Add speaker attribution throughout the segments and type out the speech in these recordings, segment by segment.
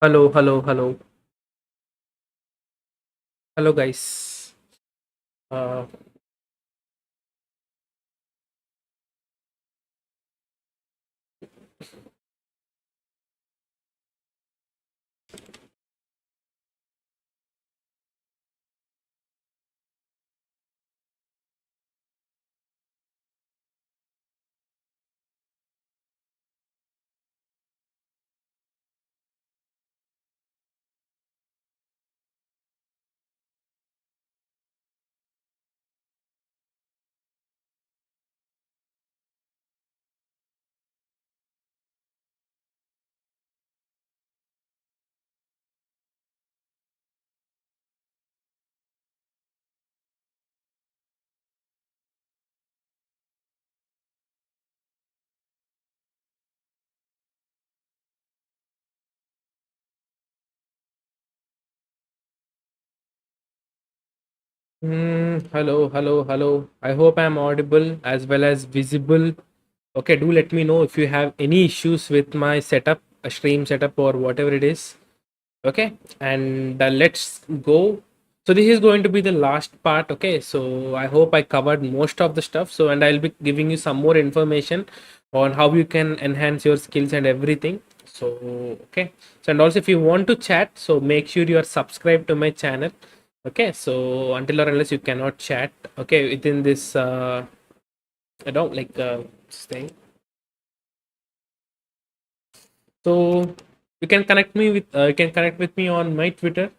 Speaker 1: Hello, hello, hello, hello, guys. Uh, Hello, hello, hello. I hope I'm audible as well as visible. Okay, do let me know if you have any issues with my setup, a stream setup, or whatever it is. Okay, and let's go. So this is going to be the last part. Okay, so I hope I covered most of the stuff. So, and I'll be giving you some more information on how you can enhance your skills and everything. So okay, so and also if you want to chat, so make sure you are subscribed to my channel. Okay, so until or unless you cannot chat, okay, within this I don't like this thing. So you can connect with me on my Twitter.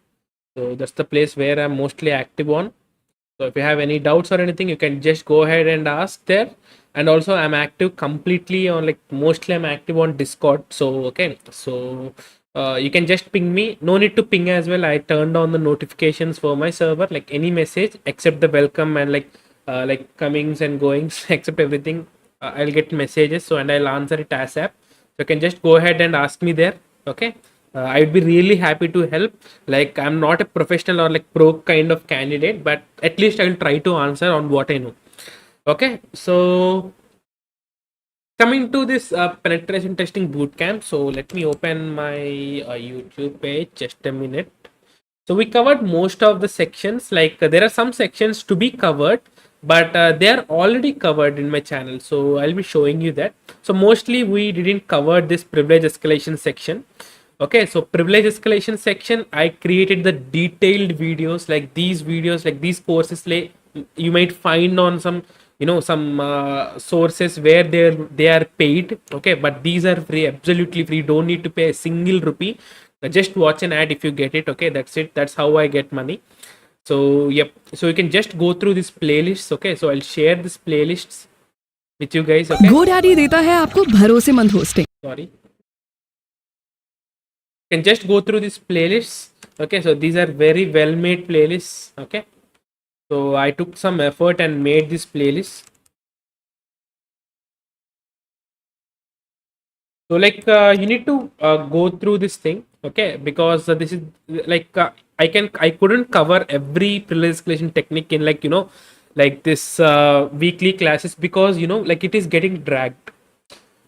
Speaker 1: So that's the place where I'm mostly active on. So if you have any doubts or anything, you can just go ahead and ask there. And also I'm active completely on, like, mostly I'm active on Discord. So okay, so you can just ping me. No need to ping as well. I turned on the notifications for my server, like any message except the welcome and like comings and goings, except everything. I'll get messages. So and I'll answer it ASAP. So you can just go ahead and ask me there. Okay. I'd be really happy to help. Like, I'm not a professional or like pro kind of candidate, but at least I'll try to answer on what I know. Okay, so coming to this penetration testing bootcamp. So let me open my YouTube page. Just a minute. So we covered most of the sections. Like there are some sections to be covered, but they are already covered in my channel. So I'll be showing you that. So mostly we didn't cover this privilege escalation section. Okay, so privilege escalation section, I created the detailed videos, like these videos, like these courses, like you might find on some, some sources where they are paid. Okay, but these are free, absolutely free. Don't need to pay a single rupee. Just watch an ad if you get it. Okay, that's it. That's how I get money. So yep, so you can just go through this playlists. Okay, so I'll share this playlists with you guys. Okay,
Speaker 2: GoDaddy देता है आपको भरोसेमंद hosting.
Speaker 1: sorry, can just go through these playlists. Okay, so these are very well made playlists. Okay, so I took some effort and made this playlist. So like you need to go through this thing. Okay, because this is like I couldn't cover every privilege escalation technique in, like, like this weekly classes, because like it is getting dragged.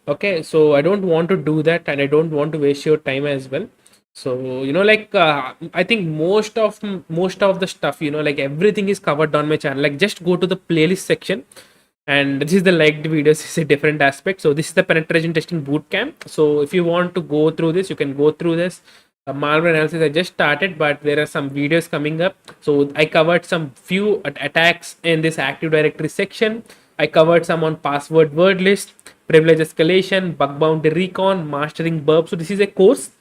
Speaker 1: Okay, so I don't want to do that, and I don't want to waste your time as well. So like I think most of the stuff, like everything is covered on my channel. Like just go to the playlist section, and this is the liked videos. Is a different aspect. So this is the penetration testing bootcamp. So if you want to go through this, you can go through this. Malware analysis I just started, but there are some videos coming up. So I covered some few attacks in this Active Directory section. I covered some on password word list, privilege escalation, bug bounty recon, mastering burp. So this is a course.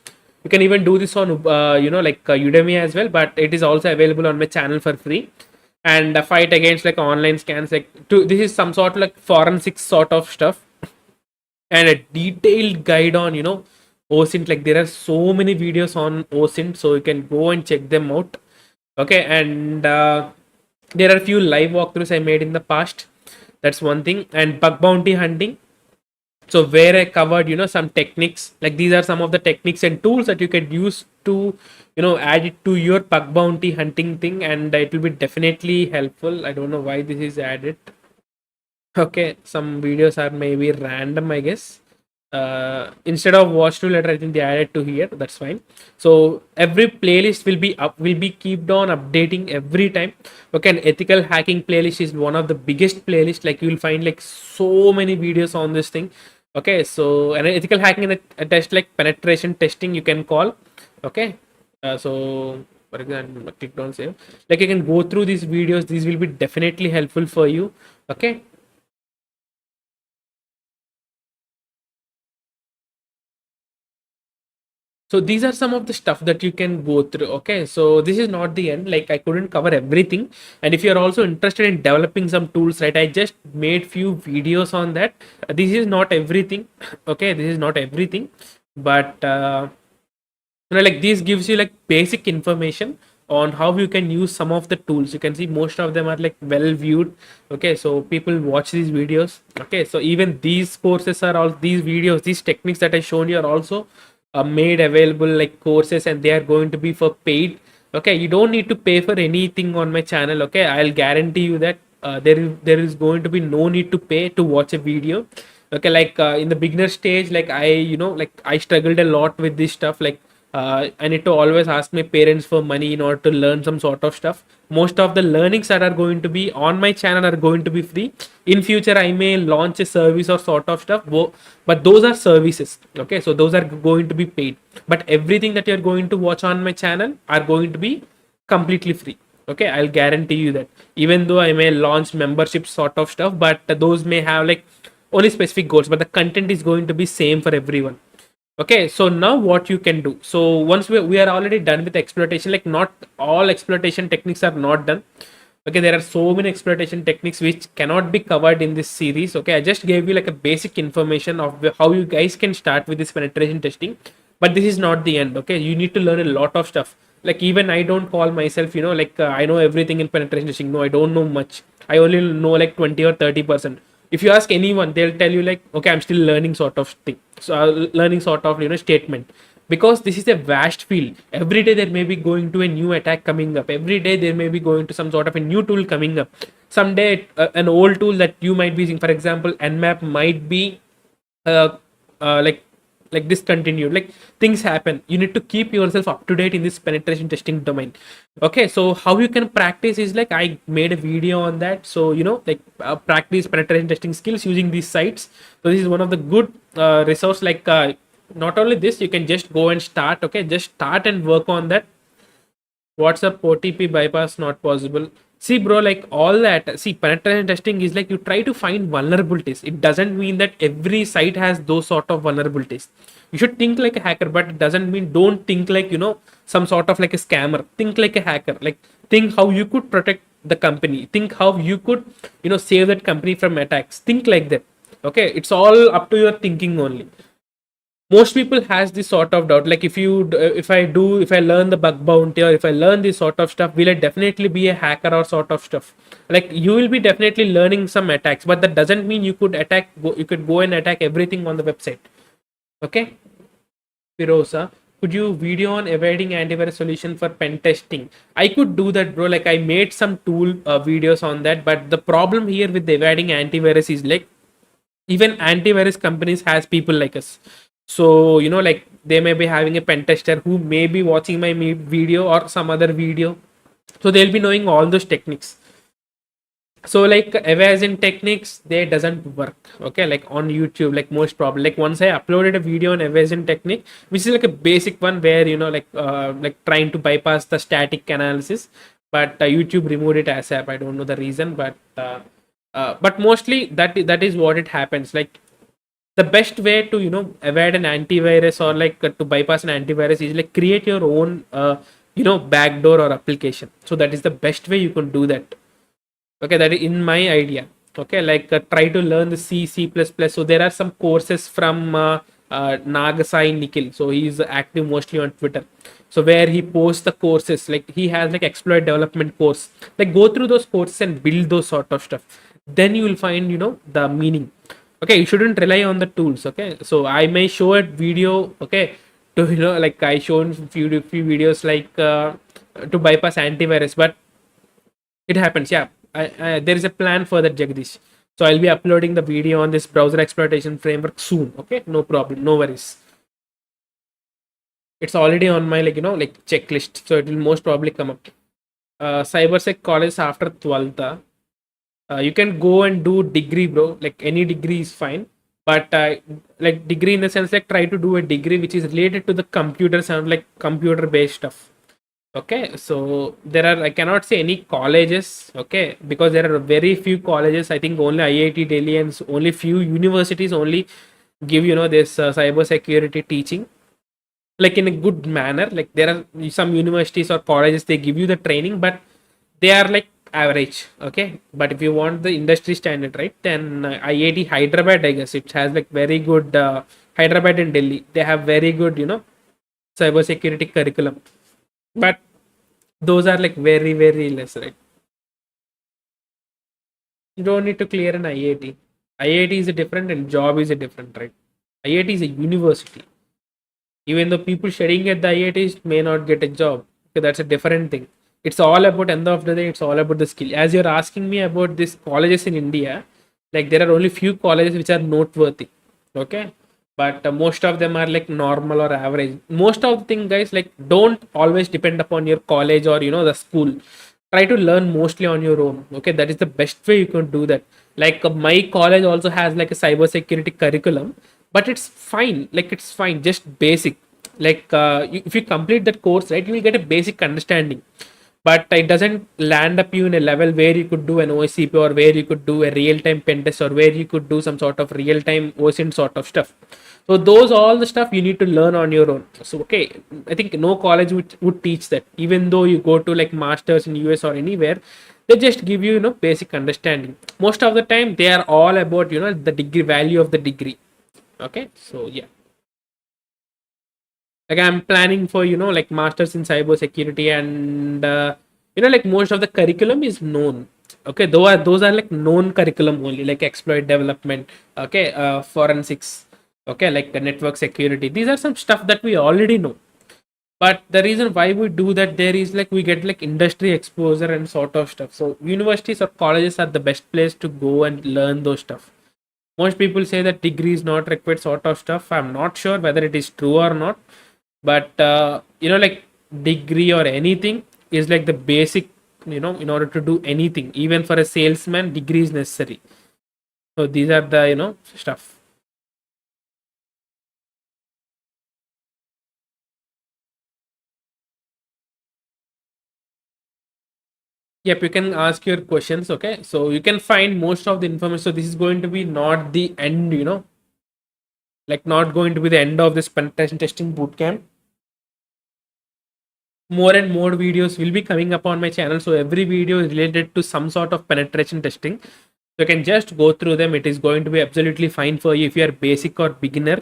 Speaker 1: You can even do this on Udemy as well, but it is also available on my channel for free. And a fight against like online scans, like this is some sort of like forensic sort of stuff, and a detailed guide on OSINT. Like there are so many videos on OSINT, so you can go and check them out. Okay, and there are a few live walkthroughs I made in the past. That's one thing. And bug bounty hunting, so where I covered some techniques, like these are some of the techniques and tools that you can use to add it to your bug bounty hunting thing, and it will be definitely helpful. I don't know why this is added. Okay, some videos are maybe random, I guess. Instead of watch to letter, I think they added to here. That's fine. So every playlist will be kept on updating every time. Okay, an ethical hacking playlist is one of the biggest playlists. Like you will find like so many videos on this thing. Okay, so an ethical hacking in a test like penetration testing, you can call. Okay, so for example, click on save. Like you can go through these videos. These will be definitely helpful for you. Okay. So these are some of the stuff that you can go through. Okay, so this is not the end, like I couldn't cover everything. And if you're also interested in developing some tools, right, I just made few videos on that. This is not everything. Okay, this is not everything, but like this gives you like basic information on how you can use some of the tools. You can see most of them are like well viewed. Okay, so people watch these videos. Okay, so even these courses are all, these videos, these techniques that I shown you are also made available like courses, and they are going to be for paid. Okay, you don't need to pay for anything on my channel. Okay, I'll guarantee you that there is going to be no need to pay to watch a video. Okay, like in the beginner stage, like I struggled a lot with this stuff. Like I need to always ask my parents for money in order to learn some sort of stuff. Most of the learnings that are going to be on my channel are going to be free. In future, I may launch a service or sort of stuff, but those are services. Okay, so those are going to be paid. But everything that you're going to watch on my channel are going to be completely free. Okay, I'll guarantee you that. Even though I may launch membership sort of stuff, but those may have like only specific goals, but the content is going to be same for everyone. Okay, so now what you can do, so once we are already done with exploitation, like not all exploitation techniques are not done. Okay, there are so many exploitation techniques which cannot be covered in this series. Okay, I just gave you like a basic information of how you guys can start with this penetration testing, but this is not the end. Okay, you need to learn a lot of stuff. Like even I don't call myself like I know everything in penetration testing. No, I don't know much. I only know like 20 or 30%. If you ask anyone, they'll tell you like, okay, I'm still learning sort of thing. So learning sort of statement, because this is a vast field. Every day there may be going to a new attack coming up. Every day there may be going to some sort of a new tool coming up. Someday an old tool that you might be using, for example nmap, might be uh, uh, like discontinued. Like things happen, you need to keep yourself up to date in this penetration testing domain. Okay, so how you can practice is like I made a video on that. So like practice penetration testing skills using these sites. So this is one of the good resource. Like not only this, you can just go and start. Okay, just start and work on that. WhatsApp OTP bypass not possible. See, bro, like all that. See, penetration testing is like you try to find vulnerabilities. It doesn't mean that every site has those sort of vulnerabilities. You should think like a hacker, but it doesn't mean don't think like some sort of like a scammer. Think like a hacker. Like think how you could protect the company. Think how you could save that company from attacks. Think like that. Okay, it's all up to your thinking only. Most people has this sort of doubt, like if I learn the bug bounty, or if I learn this sort of stuff, will I definitely be a hacker or sort of stuff. Like you will be definitely learning some attacks, but that doesn't mean you could go and attack everything on the website. Okay, Firosa, could you video on evading antivirus solution for pen testing? I could do that, bro. Like I made some tool videos on that, but the problem here with the evading antivirus is like even antivirus companies has people like us. So like they may be having a pen tester who may be watching my video or some other video, so they'll be knowing all those techniques. So like evasion techniques, they doesn't work. Okay, like on YouTube, like most probably, like once I uploaded a video on evasion technique, which is like a basic one where like trying to bypass the static analysis, but YouTube removed it as app. I don't know the reason, but mostly that is what it happens. Like the best way to evade an antivirus, or like to bypass an antivirus, is like create your own backdoor or application. So that is the best way you can do that. Okay, that is in my idea. Okay, like try to learn the C++. So there are some courses from Nagasai Nikhil. So he's active mostly on Twitter. So where he posts the courses, like he has like exploit development course. Like go through those courses and build those sort of stuff. then you will find, the meaning. Okay, you shouldn't rely on the tools. Okay, so I may show a video, okay, to, like I shown few videos, like to bypass antivirus, but it happens. Yeah, there is a plan for that, Jagdish. So I'll be uploading the video on this browser exploitation framework soon. Okay, no problem, no worries. It's already on my, like, like checklist, so it will most probably come up. Cybersec college after 12th. You can go and do degree, bro. Like any degree is fine, but like degree in the sense, like try to do a degree which is related to the computer, sound like computer based stuff. Okay, so there are, I cannot say any colleges, okay, because there are very few colleges. I think only IIT Delhi and only few universities only give, this cyber security teaching, like in a good manner. Like there are some universities or colleges, they give you the training, but they are like average. Okay, but if you want the industry standard, right, then IIT Hyderabad, I guess it has like very good, Hyderabad and Delhi, they have very good, cyber security curriculum, but those are like very very less, right? You don't need to clear an IIT. IIT is a different and job is a different, right? IIT is a university. Even though people studying at the IITs may not get a job, okay, that's a different thing. It's all about, end of the day, it's all about the skill. As you're asking me about these colleges in India, like there are only few colleges which are noteworthy, okay, but most of them are like normal or average. Most of the thing, guys, like don't always depend upon your college or the school. Try to learn mostly on your own. Okay, that is the best way you can do that. Like my college also has like a cyber security curriculum, but it's fine. Like it's fine, just basic. Like if you complete that course, right, you will get a basic understanding, but it doesn't land up you in a level where you could do an OSCP, or where you could do a real-time pen test, or where you could do some sort of real-time OSINT sort of stuff. So those all the stuff you need to learn on your own. So okay, I think no college would teach that. Even though you go to like masters in US or anywhere, they just give you, basic understanding. Most of the time they are all about, the degree, value of the degree. Okay, so yeah, like I'm planning for, like masters in cyber security, and like most of the curriculum is known. Okay, those are like known curriculum only, like exploit development, okay, forensics, okay, like the network security. These are some stuff that we already know. But the reason why we do that there is like we get like industry exposure and sort of stuff. So universities or colleges are the best place to go and learn those stuff. Most people say that degree is not required, sort of stuff. I'm not sure whether it is true or not, but like degree or anything is like the basic, in order to do anything. Even for a salesman, degree is necessary. So these are the, stuff. Yep, you can ask your questions. Okay, so you can find most of the information. So this is going to be not the end, like not going to be the end of this penetration testing bootcamp. More and more videos will be coming up on my channel, so every video is related to some sort of penetration testing. So you can just go through them. It is going to be absolutely fine for you if you are basic or beginner.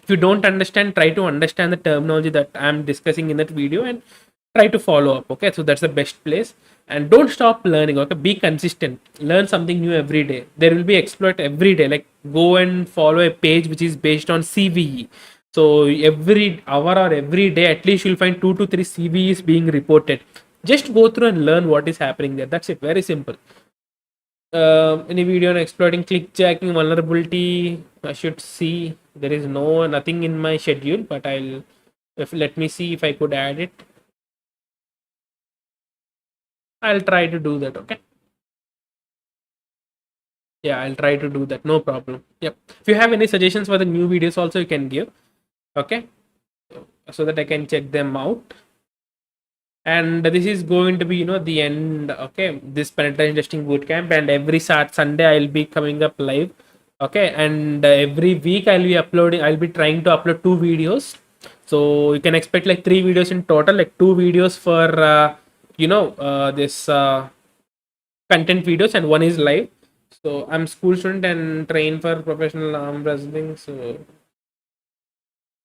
Speaker 1: If you don't understand, try to understand the terminology that I'm discussing in that video and try to follow up. Okay, so that's the best place. And don't stop learning. Okay, be consistent, learn something new every day. There will be exploit every day. Like go and follow a page which is based on CVE. So every hour or every day, at least you'll find 2 to 3 CVEs being reported. Just go through and learn what is happening there. That's it, very simple. Any video on exploiting clickjacking vulnerability, I should see. There is nothing in my schedule, but I'll, if let me see if I could add it. I'll try to do that. Okay, yeah, I'll try to do that, no problem. Yep, if you have any suggestions for the new videos also, you can give. Okay, so that I can check them out. And this is going to be, the end. Okay, this penetration testing bootcamp, and every Sunday I'll be coming up live. Okay, and every week I'll be trying to upload 2 videos. So you can expect like 3 videos in total, like 2 videos for this content videos, and one is live. So I'm school student and train for professional arm wrestling. So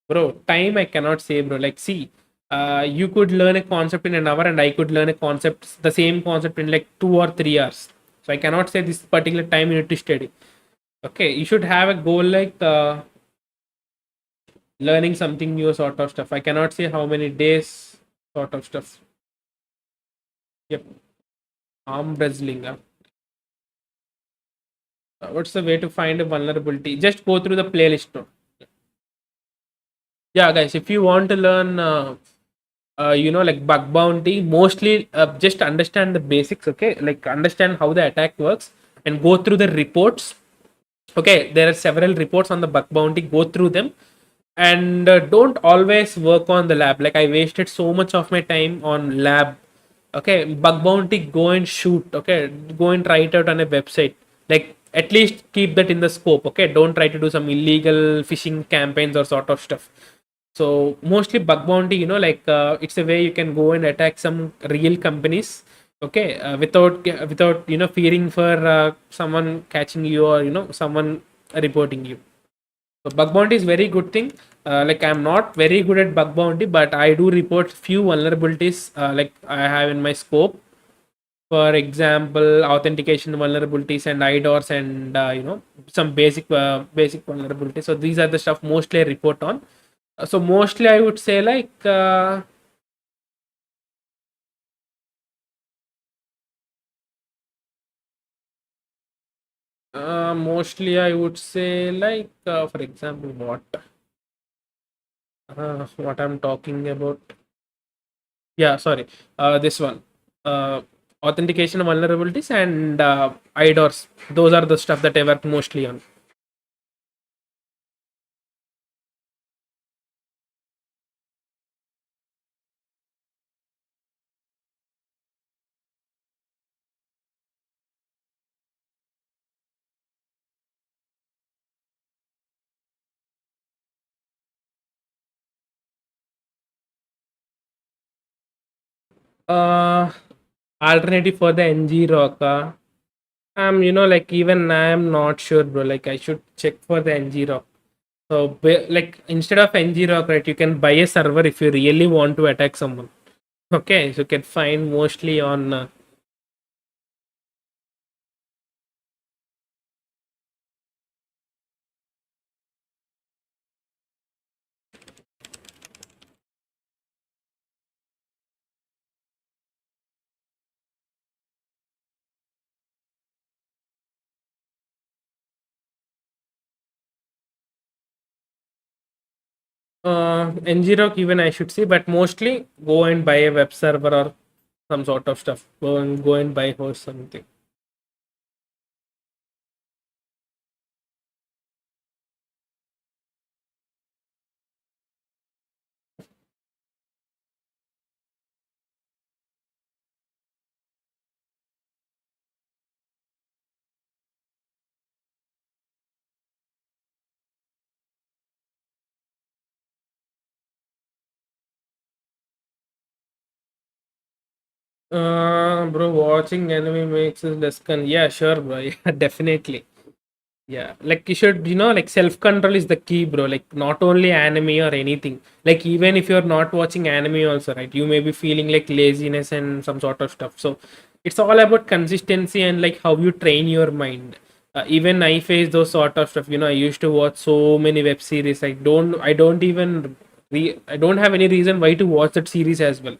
Speaker 1: bro, time I cannot say, bro. Like see, you could learn a concept in an hour, and I could learn a concept, the same concept, in like 2 or 3 hours. So I cannot say this particular time you need to study. Okay, you should have a goal like learning something new sort of stuff. I cannot say how many days sort of stuff. Yep, arm wrestling. What's the way to find a vulnerability? Just go through the playlist. No? Yeah, guys, if you want to learn, like bug bounty, mostly just understand the basics. Okay, like understand how the attack works and go through the reports. Okay, there are several reports on the bug bounty. Go through them and don't always work on the lab. Like I wasted so much of my time on lab. Okay, bug bounty, go and shoot. Okay, go and try it out on a website. Like at least keep that in the scope. Okay, don't try to do some illegal phishing campaigns or sort of stuff. So mostly bug bounty, like it's a way you can go and attack some real companies. Okay, without fearing for someone catching you or someone reporting you. So bug bounty is very good thing. Like I'm not very good at bug bounty, but I do report few vulnerabilities like I have in my scope. For example, authentication vulnerabilities and IDORs and some basic vulnerabilities. So these are the stuff mostly I report on. So mostly I would say like mostly I would say like for example what I'm talking about. Yeah, sorry. This one. Uh, Authentication vulnerabilities and IDORs. Those are the stuff that I work mostly on. Uh, Alternative for the NG rock. Like even I am not sure, bro. Like I should check for the NG rock. So, like instead of NG rock, right, you can buy a server if you really want to attack someone. Okay, so you can find mostly on. NG-Rock even I should see, but mostly go and buy a web server or some sort of stuff. Go and buy host something. Bro, watching anime makes us less yeah, sure, bro. Yeah, definitely. Yeah, like you should, like self control is the key, bro. Like not only anime or anything. Like even if you're not watching anime, also, right? You may be feeling like laziness and some sort of stuff. So it's all about consistency and like how you train your mind. Even I face those sort of stuff. I used to watch so many web series. I don't have any reason why to watch that series as well.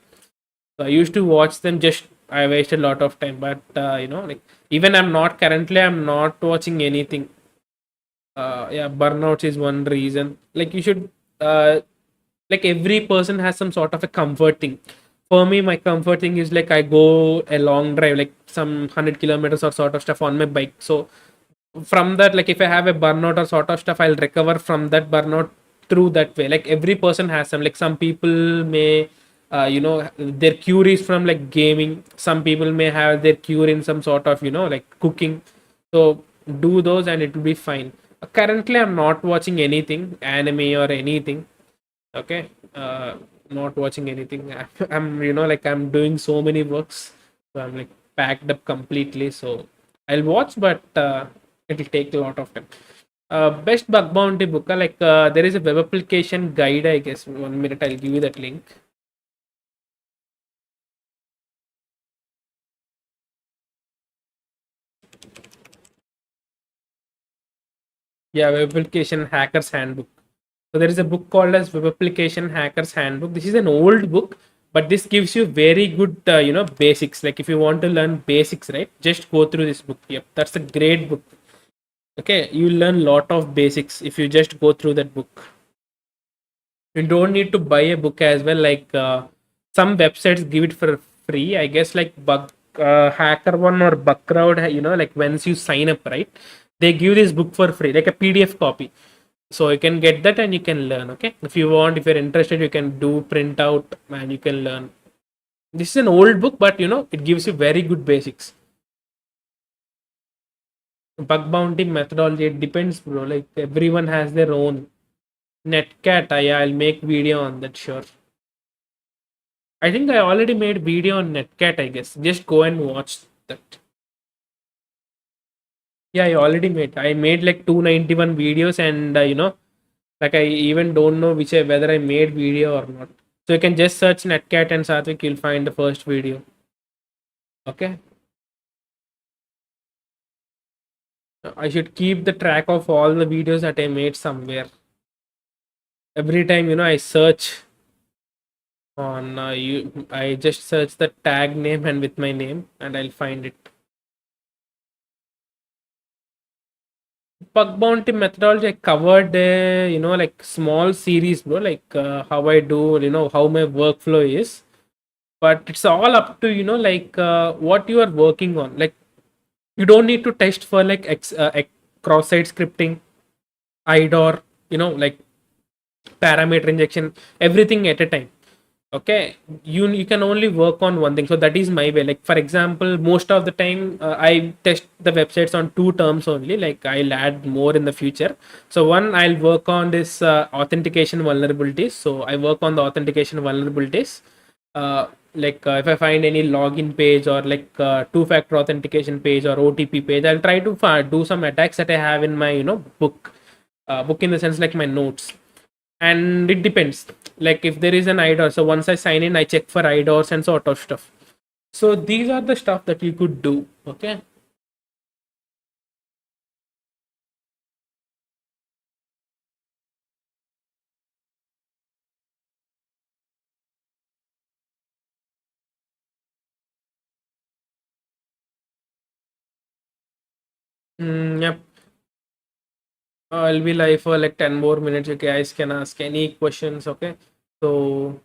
Speaker 1: So I used to watch them. Just I wasted a lot of time. But like even I'm not watching anything. Yeah, burnout is one reason. Like you should like every person has some sort of a comfort thing. For me, my comfort thing is like I go a long drive, like some 100 kilometers or sort of stuff on my bike. So from that, like if I have a burnout or sort of stuff, I'll recover from that burnout through that way. Like every person has some. Like some people may their cure is from like gaming. Some people may have their cure in some sort of like cooking. So do those and it will be fine. Currently I'm not watching anything anime or anything. Okay, not watching anything. I'm like I'm doing so many works, so I'm like packed up completely. So I'll watch, but it'll take a lot of time. Best bug bounty book. There is a web application guide. I guess 1 minute. I'll give you that link. Yeah, web application hackers handbook. So there is a book called as Web Application Hackers Handbook. This is an old book, but this gives you very good, basics. Like if you want to learn basics, right? Just go through this book. Yep, that's a great book. Okay, you learn lot of basics if you just go through that book. You don't need to buy a book as well. Like some websites give it for free. I guess like Bug Hacker One or Bug Crowd. Like once you sign up, right? They give this book for free, like a PDF copy, so you can get that and you can learn. Okay, if you want, if you're interested, you can do print out and you can learn. This is an old book, but it gives you very good basics. Bug bounty methodology, it depends, bro. Like everyone has their own. Netcat, yeah, I'll make video on that, sure. I think I already made video on Netcat, I guess. Just go and watch that. Yeah, I made like 291 videos, and like I even don't know whether I made video or not. So you can just search Netcat and Satvik, you'll find the first video. Okay. I should keep the track of all the videos that I made somewhere. Every time, I search on I just search the tag name and with my name and I'll find it. Bug bounty methodology, I covered, like small series, bro, like how I do, how my workflow is. But it's all up to, like what you are working on. Like you don't need to test for like cross-site scripting, IDOR, like parameter injection, everything at a time. Okay, you can only work on one thing. So that is my way. Like for example, most of the time I test the websites on two terms only. Like I'll add more in the future. So one, I'll work on this authentication vulnerabilities. So I work on the authentication vulnerabilities. If I find any login page or like two-factor authentication page or OTP page, I'll try to do some attacks that I have in my book. Book in the sense like my notes. And it depends, like if there is an IDOR, so once I sign in, I check for IDORs and sort of stuff. So these are the stuff that you could do. Okay. Yep. I'll be live for like 10 more minutes. You guys can ask any questions. Okay. So,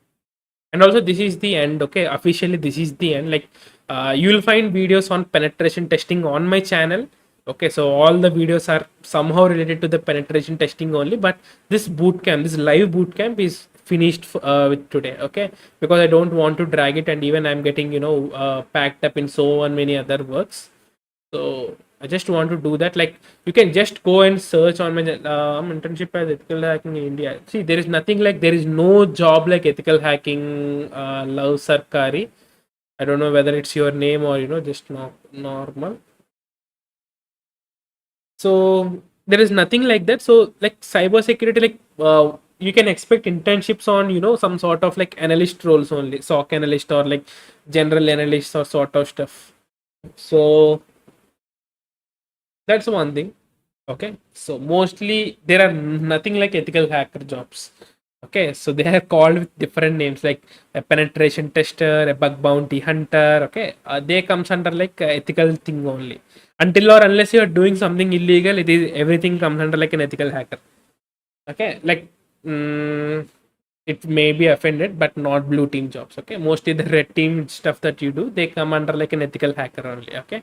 Speaker 1: and also this is the end. Okay, officially this is the end. Like you'll find videos on penetration testing on my channel. Okay, so all the videos are somehow related to the penetration testing only, but this bootcamp, this live bootcamp is finished with today. Okay, because I don't want to drag it, and even I'm getting packed up in so many other works. So I just want to do that. Like you can just go and search on my internship as ethical hacking in India. See, there is nothing like, there is no job like ethical hacking. Love Sarkari. I don't know whether it's your name or just normal. So there is nothing like that. So like cybersecurity, like you can expect internships on some sort of like analyst roles only, SOC analyst or like general analyst or sort of stuff. So that's one thing. Okay, so mostly there are nothing like ethical hacker jobs. Okay, so they are called with different names like a penetration tester, a bug bounty hunter. Okay, they comes under like ethical thing only. Until or unless you are doing something illegal, it is everything comes under like an ethical hacker. Okay, like it may be offended, but not blue team jobs. Okay, mostly the red team stuff that you do, they come under like an ethical hacker only. Okay.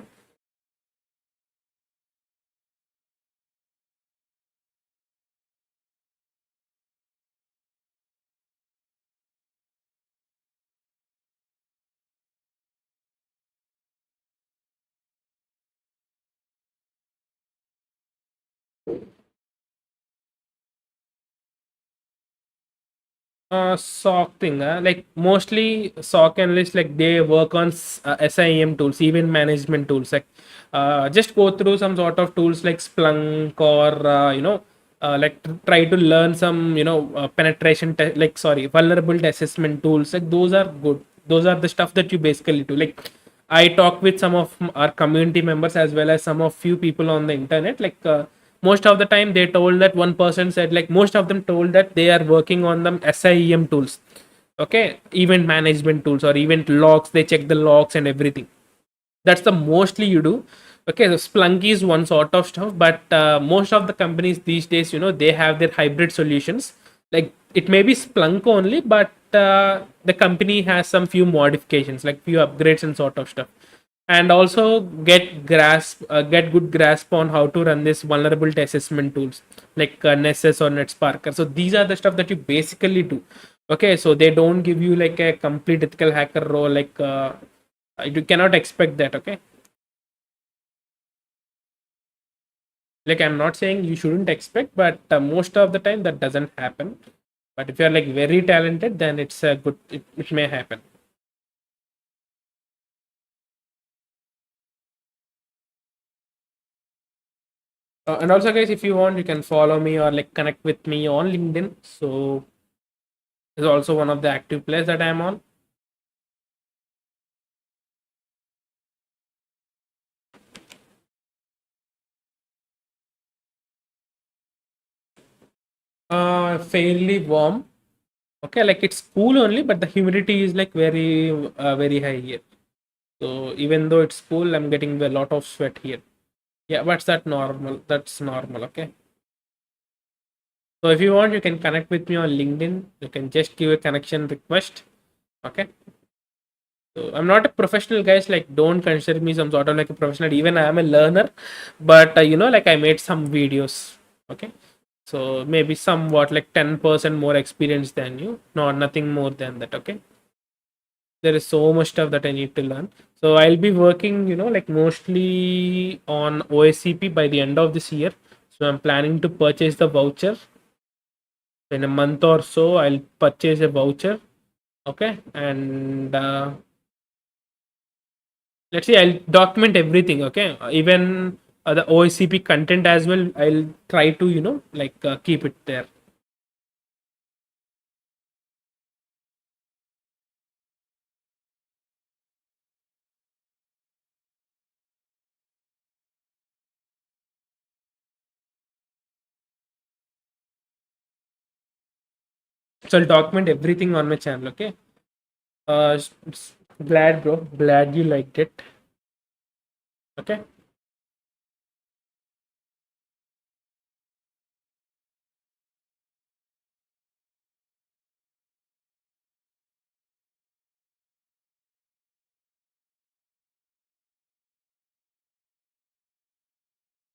Speaker 1: SOC thing, like mostly SOC analysts, like they work on SIEM tools, event management tools. Like just go through some sort of tools like Splunk or like try to learn some penetration like sorry, vulnerability assessment tools. Like those are good. Those are the stuff that you basically do. Like I talk with some of our community members as well as some of few people on the internet. Like most of the time they told that one person said like most of them told that they are working on the SIEM tools, okay, event management tools or event logs. They check the logs and everything. That's the mostly you do. Okay, so Splunk is one sort of stuff, but most of the companies these days, they have their hybrid solutions. Like it may be Splunk only, but the company has some few modifications, like few upgrades and sort of stuff, and also get good grasp on how to run this vulnerability assessment tools like Nessus or NetSparker. So these are the stuff that you basically do. Okay, so they don't give you like a complete ethical hacker role, like you cannot expect that. Okay, like I'm not saying you shouldn't expect, but most of the time that doesn't happen. But if you're like very talented, then it's a good, it may happen. And also guys, if you want, you can follow me or like connect with me on LinkedIn. So is also one of the active players that I'm on. Fairly warm. Okay, like it's cool only, but the humidity is like very high here. So even though it's cool, I'm getting a lot of sweat here. Yeah, but that normal. That's normal. Okay. So if you want, you can connect with me on LinkedIn. You can just give a connection request. Okay. So I'm not a professional, guys. Like, don't consider me some sort of like a professional. Even I am a learner, but like I made some videos. Okay. So maybe somewhat like 10% more experience than you. No, nothing more than that. Okay. There is so much stuff that I need to learn. So I'll be working, like mostly on OSCP by the end of this year. So I'm planning to purchase the voucher. In a month or so, I'll purchase a voucher. Okay. And let's see, I'll document everything. Okay. Even the OSCP content as well. I'll try to, like keep it there. So I'll document everything on my channel. Okay. Glad, bro. Glad you liked it. Okay.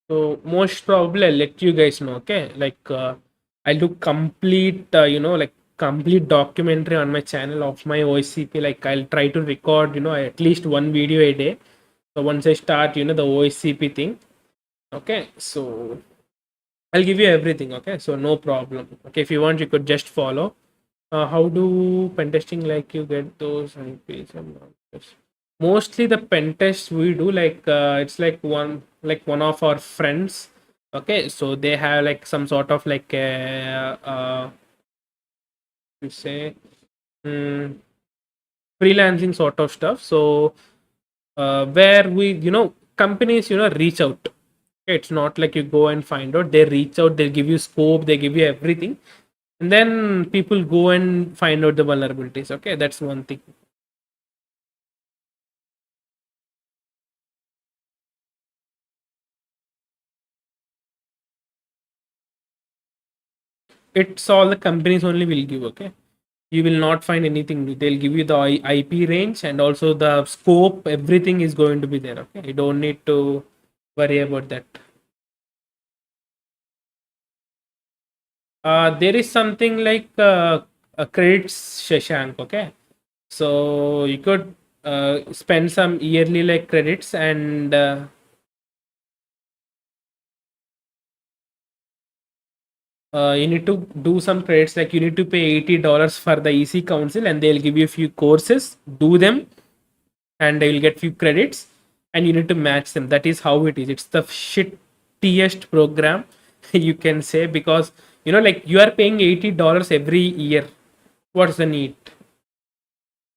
Speaker 1: So most probably I'll let you guys know. Okay, like I'll do complete, like complete documentary on my channel of my OSCP. Like I'll try to record, at least one video a day. So once I start, the OSCP thing. Okay, so I'll give you everything. Okay, so no problem. Okay, if you want, you could just follow. How do pen testing like you get those IPs and numbers? Mostly the pen test we do like it's like one of our friends. Okay, so they have like some sort of like you say mm, freelancing sort of stuff. So where we companies reach out. Okay, it's not like you go and find out. They reach out. They give you scope. They give you everything, and then people go and find out the vulnerabilities. Okay, that's one thing. It's all the companies only will give. Okay, you will not find anything new. They'll give you the IP range and also the scope. Everything is going to be there. Okay, you don't need to worry about that. There is something like a credits, Shashank. Okay, so you could spend some yearly like credits, and you need to do some credits. Like you need to pay $80 for the EC Council, and they'll give you a few courses. Do them, and they will get few credits, and you need to match them. That is how it is. It's the shittiest program you can say, because like you are paying $80 every year. What's the need?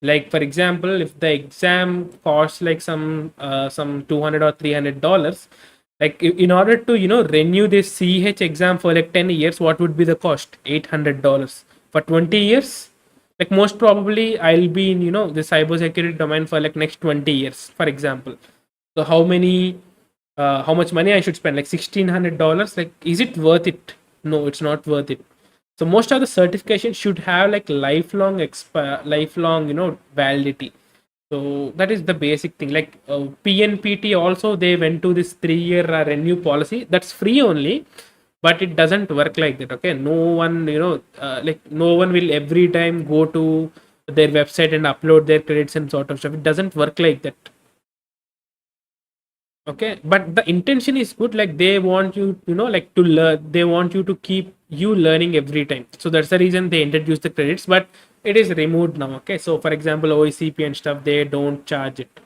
Speaker 1: Like for example, if the exam costs like some $200 or $300, Like in order to renew this CH exam for like 10 years, what would be the cost? $800 for 20 years. Like most probably I'll be in the cybersecurity domain for like next 20 years, for example. So how much money I should spend? Like $1,600. Like, is it worth it? No, it's not worth it. So most of the certifications should have like lifelong validity. So that is the basic thing. Like PNPT also, they went to this 3 year renew policy. That's free only, but it doesn't work like that. Okay, no one like no one will every time go to their website and upload their credits and sort of stuff. It doesn't work like that. Okay, but the intention is good. Like they want you like to learn. They want you to keep you learning every time. So that's the reason they introduced the credits, but it is removed now. Okay, so for example OECP and stuff, they don't charge it.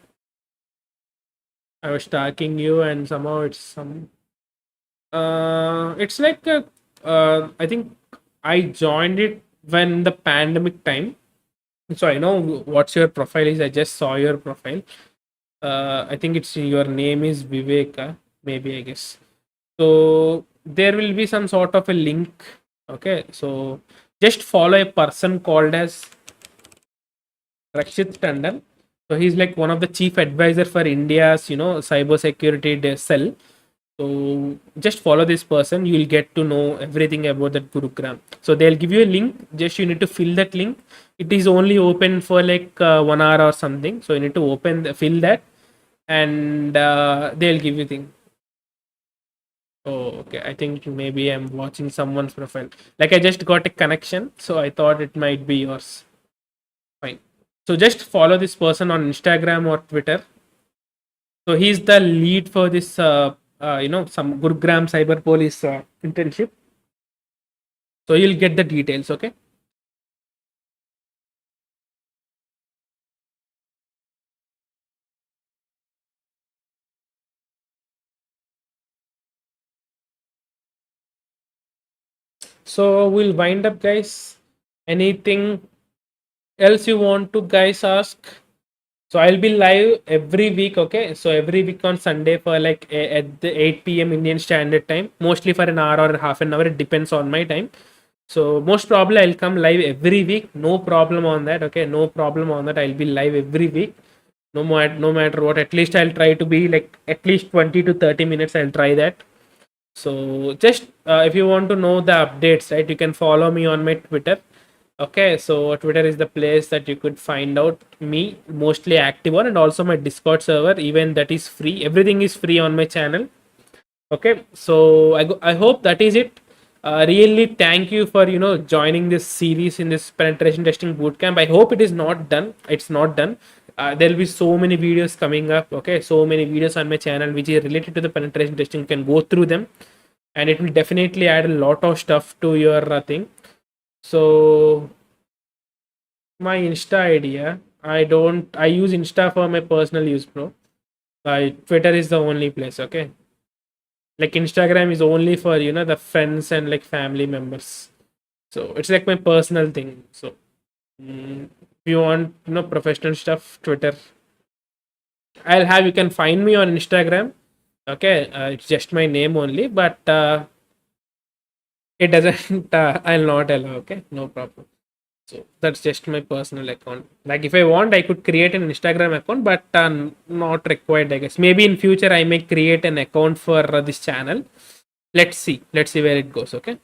Speaker 1: I was stalking you and somehow it's like I think I joined it when the pandemic time. So I know what's your profile is. I just saw your profile. I think it's your name is Viveka, maybe, I guess. So there will be some sort of a link. Okay, so just follow a person called as Rakshit Tandon. So he's like one of the chief advisor for India's cybersecurity cell. So just follow this person. You will get to know everything about that Gurugram. So they'll give you a link. Just you need to fill that link. It is only open for like 1 hour or something. So you need to fill that, and they'll give you thing. Oh, okay. I think maybe I'm watching someone's profile. Like I just got a connection, so I thought it might be yours. Fine. So just follow this person on Instagram or Twitter. So he's the lead for this, some Gurugram Cyber Police internship. So you'll get the details. Okay. So we'll wind up, guys. Anything else you want to guys ask? So I'll be live every week, okay? So every week on Sunday for like at the 8 p.m. Indian Standard Time, mostly for an hour or half an hour. It depends on my time. So most probably I'll come live every week. No problem on that, okay? No problem on that. I'll be live every week. No matter what. At least I'll try to be like at least 20 to 30 minutes. I'll try that. So just if you want to know the updates, right, you can follow me on my Twitter. Okay, so Twitter is the place that you could find out me mostly active on, and also my Discord server, even that is free. Everything is free on my channel. Okay, so I hope that is it. Really thank you for joining this series in this penetration testing bootcamp. I hope it is not done. It's not done. There will be so many videos coming up. Okay, so many videos on my channel which is related to the penetration testing. You can go through them, and it will definitely add a lot of stuff to your thing. So my Insta idea, I use Insta for my personal use, bro. Twitter is the only place. Okay, like Instagram is only for the friends and like family members. So it's like my personal thing. So if you want professional stuff, Twitter. You can find me on Instagram. Okay, it's just my name only, but it doesn't. I'll not allow. Okay, no problem. So that's just my personal account. Like if I want, I could create an Instagram account, but not required, I guess. Maybe in future I may create an account for this channel. Let's see. Let's see where it goes. Okay.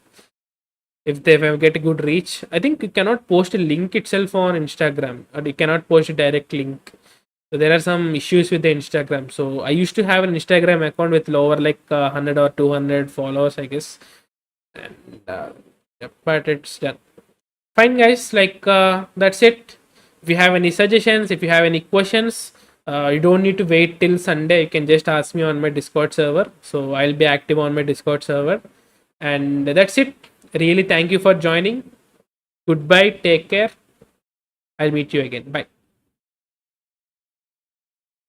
Speaker 1: If they get a good reach, I think you cannot post a link itself on Instagram, or you cannot post a direct link. So there are some issues with the Instagram. So I used to have an Instagram account with lower like 100 or 200 followers, I guess. And yep, but it's done. Fine, guys. Like that's it. If you have any suggestions, if you have any questions, you don't need to wait till Sunday. You can just ask me on my Discord server. So I'll be active on my Discord server. And that's it. Really, thank you for joining. Goodbye. Take care. I'll meet you again. Bye.